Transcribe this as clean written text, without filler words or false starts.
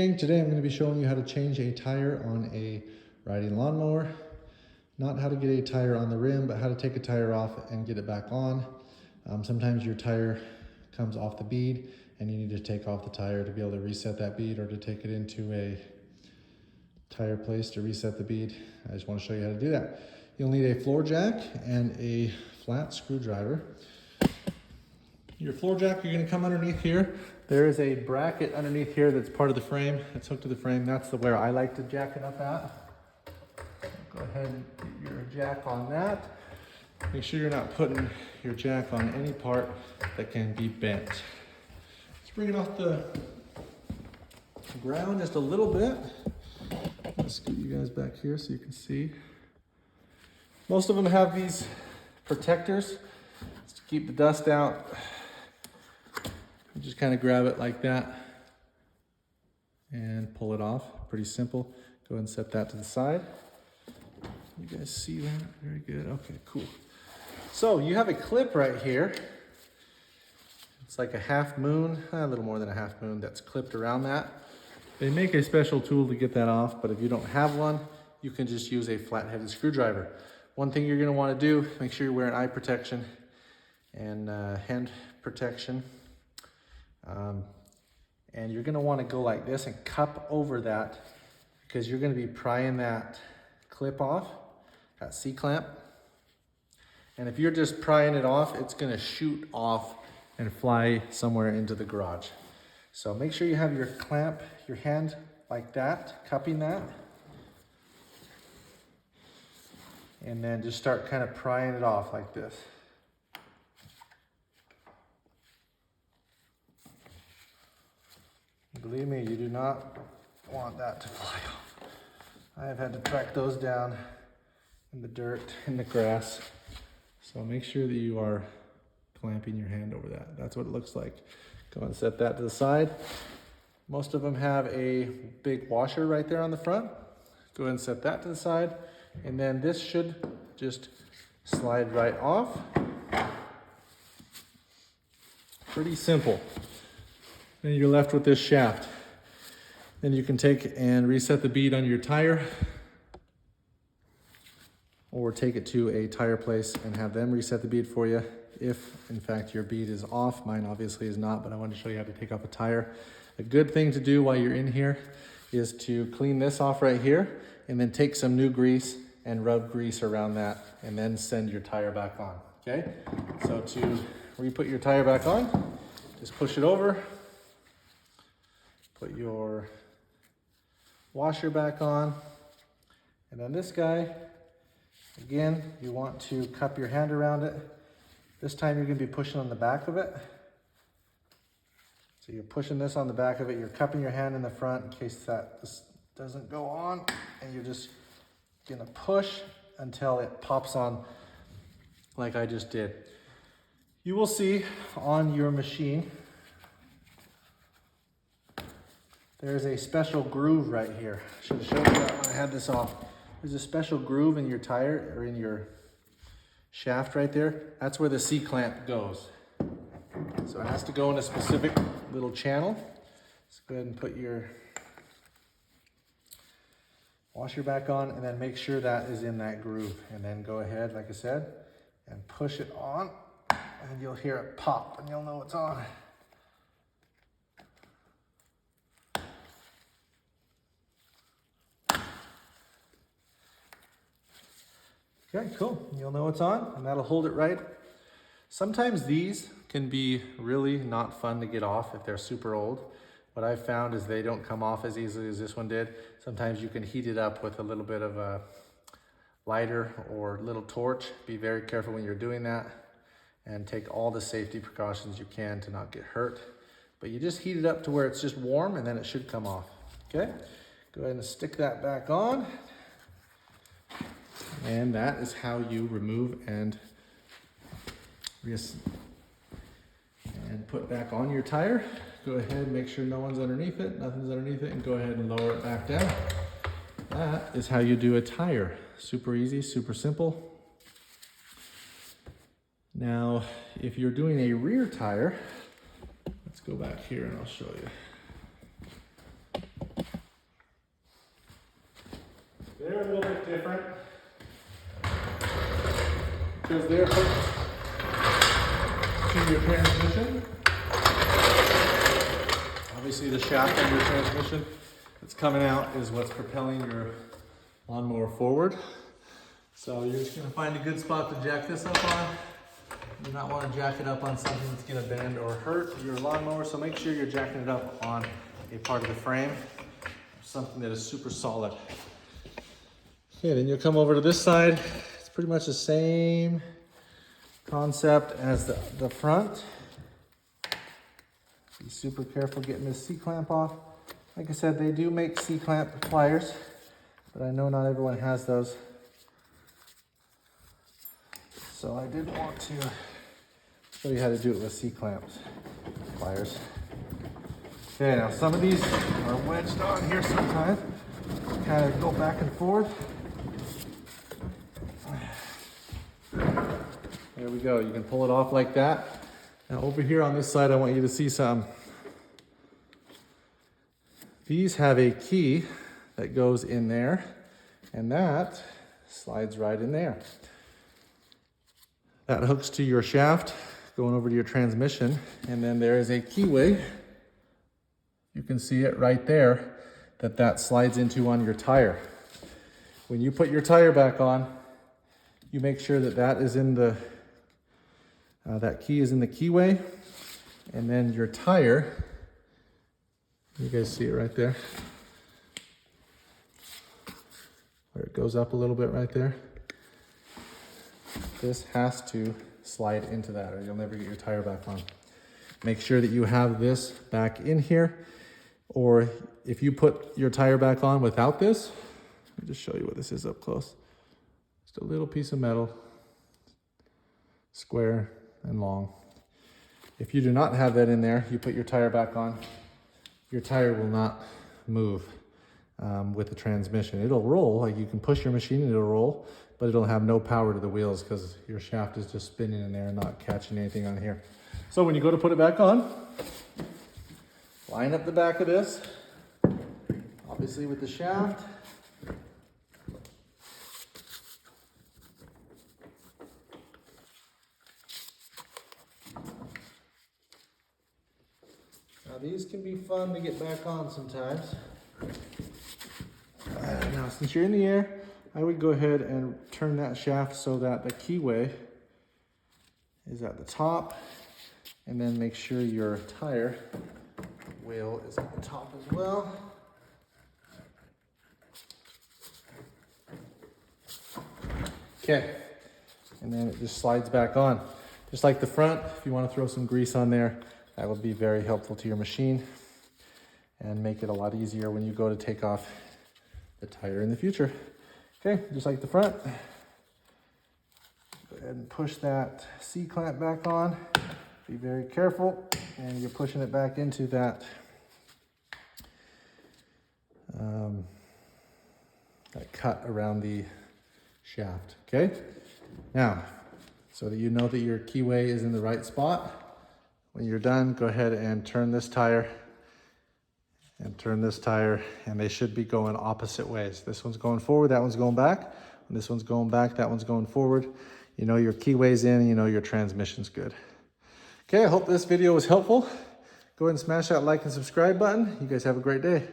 Today I'm going to be showing you how to change a tire on a riding lawnmower. Not how to get a tire on the rim, but how to take a tire off and get it back on. Sometimes your tire comes off the bead and you need to take off the tire to be able to reset that bead, or to take it into a tire place to reset the bead. I just want to show you how to do that. You'll need a floor jack and a flat screwdriver. Your floor jack, you're going to come underneath here. There is a bracket underneath here that's part of the frame. It's hooked to the frame. That's where I like to jack it up at. Go ahead and get your jack on that. Make sure you're not putting your jack on any part that can be bent. Let's bring it off the ground just a little bit. Let's get you guys back here so you can see. Most of them have these protectors to keep the dust out. You just kind of grab it like that and pull it off. Pretty simple. Go ahead and set that to the side. You guys see that? Very good. Okay, cool. So you have a clip right here. It's like a half moon, a little more than a half moon, that's clipped around that. They make a special tool to get that off, but if you don't have one, you can just use a flat-headed screwdriver. One thing you're going to want to do, make sure you're wearing eye protection and hand protection. And you're going to want to go like this and cup over that, because you're going to be prying that clip off, that C-clamp. And if you're just prying it off, it's going to shoot off and fly somewhere into the garage. So make sure you have your clamp, your hand like that, cupping that. And then just start kind of prying it off like this. Believe me, you do not want that to fly off. I have had to track those down in the dirt, in the grass. So make sure that you are clamping your hand over that. That's what it looks like. Go and set that to the side. Most of them have a big washer right there on the front. Go ahead and set that to the side. And then this should just slide right off. Pretty simple. Then you're left with this shaft. Then you can take and reset the bead on your tire, or take it to a tire place and have them reset the bead for you. If in fact your bead is off, mine obviously is not, but I wanted to show you how to take off a tire. A good thing to do while you're in here is to clean this off right here, and then take some new grease and rub grease around that, and then send your tire back on, okay? So to re-put your tire back on, just push it over, put your washer back on, and then this guy, again, you want to cup your hand around it. This time you're going to be pushing on the back of it. So you're pushing this on the back of it, you're cupping your hand in the front in case this doesn't go on, and you're just going to push until it pops on like I just did. You will see on your machine there's a special groove right here. I should have showed you that when I had this off. There's a special groove in your tire, or in your shaft right there. That's where the C-clamp goes. So it has to go in a specific little channel. Let's go ahead and put your washer back on, and then make sure that is in that groove. And then go ahead, like I said, and push it on, and you'll hear it pop, and you'll know it's on. Okay, cool. You'll know it's on, and that'll hold it right. Sometimes these can be really not fun to get off if they're super old. What I've found is they don't come off as easily as this one did. Sometimes you can heat it up with a little bit of a lighter or little torch. Be very careful when you're doing that, and take all the safety precautions you can to not get hurt. But you just heat it up to where it's just warm, and then it should come off. Okay, go ahead and stick that back on. And that is how you remove and put back on your tire. Go ahead and make sure no one's underneath it, nothing's underneath it, and go ahead and lower it back down. That is how you do a tire. Super easy, super simple. Now, if you're doing a rear tire, let's go back here and I'll show you. They're a little bit different because they're hooked to your transmission. Obviously the shaft on your transmission that's coming out is what's propelling your lawnmower forward. So you're just gonna find a good spot to jack this up on. You do not want to jack it up on something that's gonna bend or hurt your lawnmower, so make sure you're jacking it up on a part of the frame, something that is super solid. Okay, then you'll come over to this side. It's pretty much the same concept as the front. Be super careful getting this C-clamp off. Like I said, they do make C-clamp pliers, but I know not everyone has those. So I did want to show you how to do it with C-clamps pliers. Okay, now some of these are wedged on here sometimes. Kind of go back and forth. There we go, you can pull it off like that. Now over here on this side, I want you to see some. These have a key that goes in there, and that slides right in there. That hooks to your shaft, going over to your transmission, and then there is a keyway. You can see it right there, that slides into on your tire. When you put your tire back on, you make sure that is in the that key is in the keyway, and then your tire, you guys see it right there, where it goes up a little bit right there. This has to slide into that or you'll never get your tire back on. Make sure that you have this back in here, or if you put your tire back on without this, let me just show you what this is up close. Just a little piece of metal, square and long. If you do not have that in there, you put your tire back on, your tire will not move with the transmission. It'll roll, like you can push your machine and it'll roll, but it'll have no power to the wheels because your shaft is just spinning in there and not catching anything on here. So when you go to put it back on, line up the back of this, obviously with the shaft. Now these can be fun to get back on sometimes. Now since you're in the air, I would go ahead and turn that shaft so that the keyway is at the top, and then make sure your tire wheel is at the top as well. Okay, and then it just slides back on. Just like the front, if you want to throw some grease on there, that would be very helpful to your machine and make it a lot easier when you go to take off the tire in the future. Okay, just like the front. Go ahead and push that C-clamp back on. Be very careful, and you're pushing it back into that that cut around the shaft. Okay, now so that you know that your keyway is in the right spot. When you're done, go ahead and turn this tire and turn this tire, and they should be going opposite ways. This one's going forward, that one's going back. When this one's going back, that one's going forward. You know your keyway's in, you know your transmission's good. Okay, I hope this video was helpful. Go ahead and smash that like and subscribe button. You guys have a great day.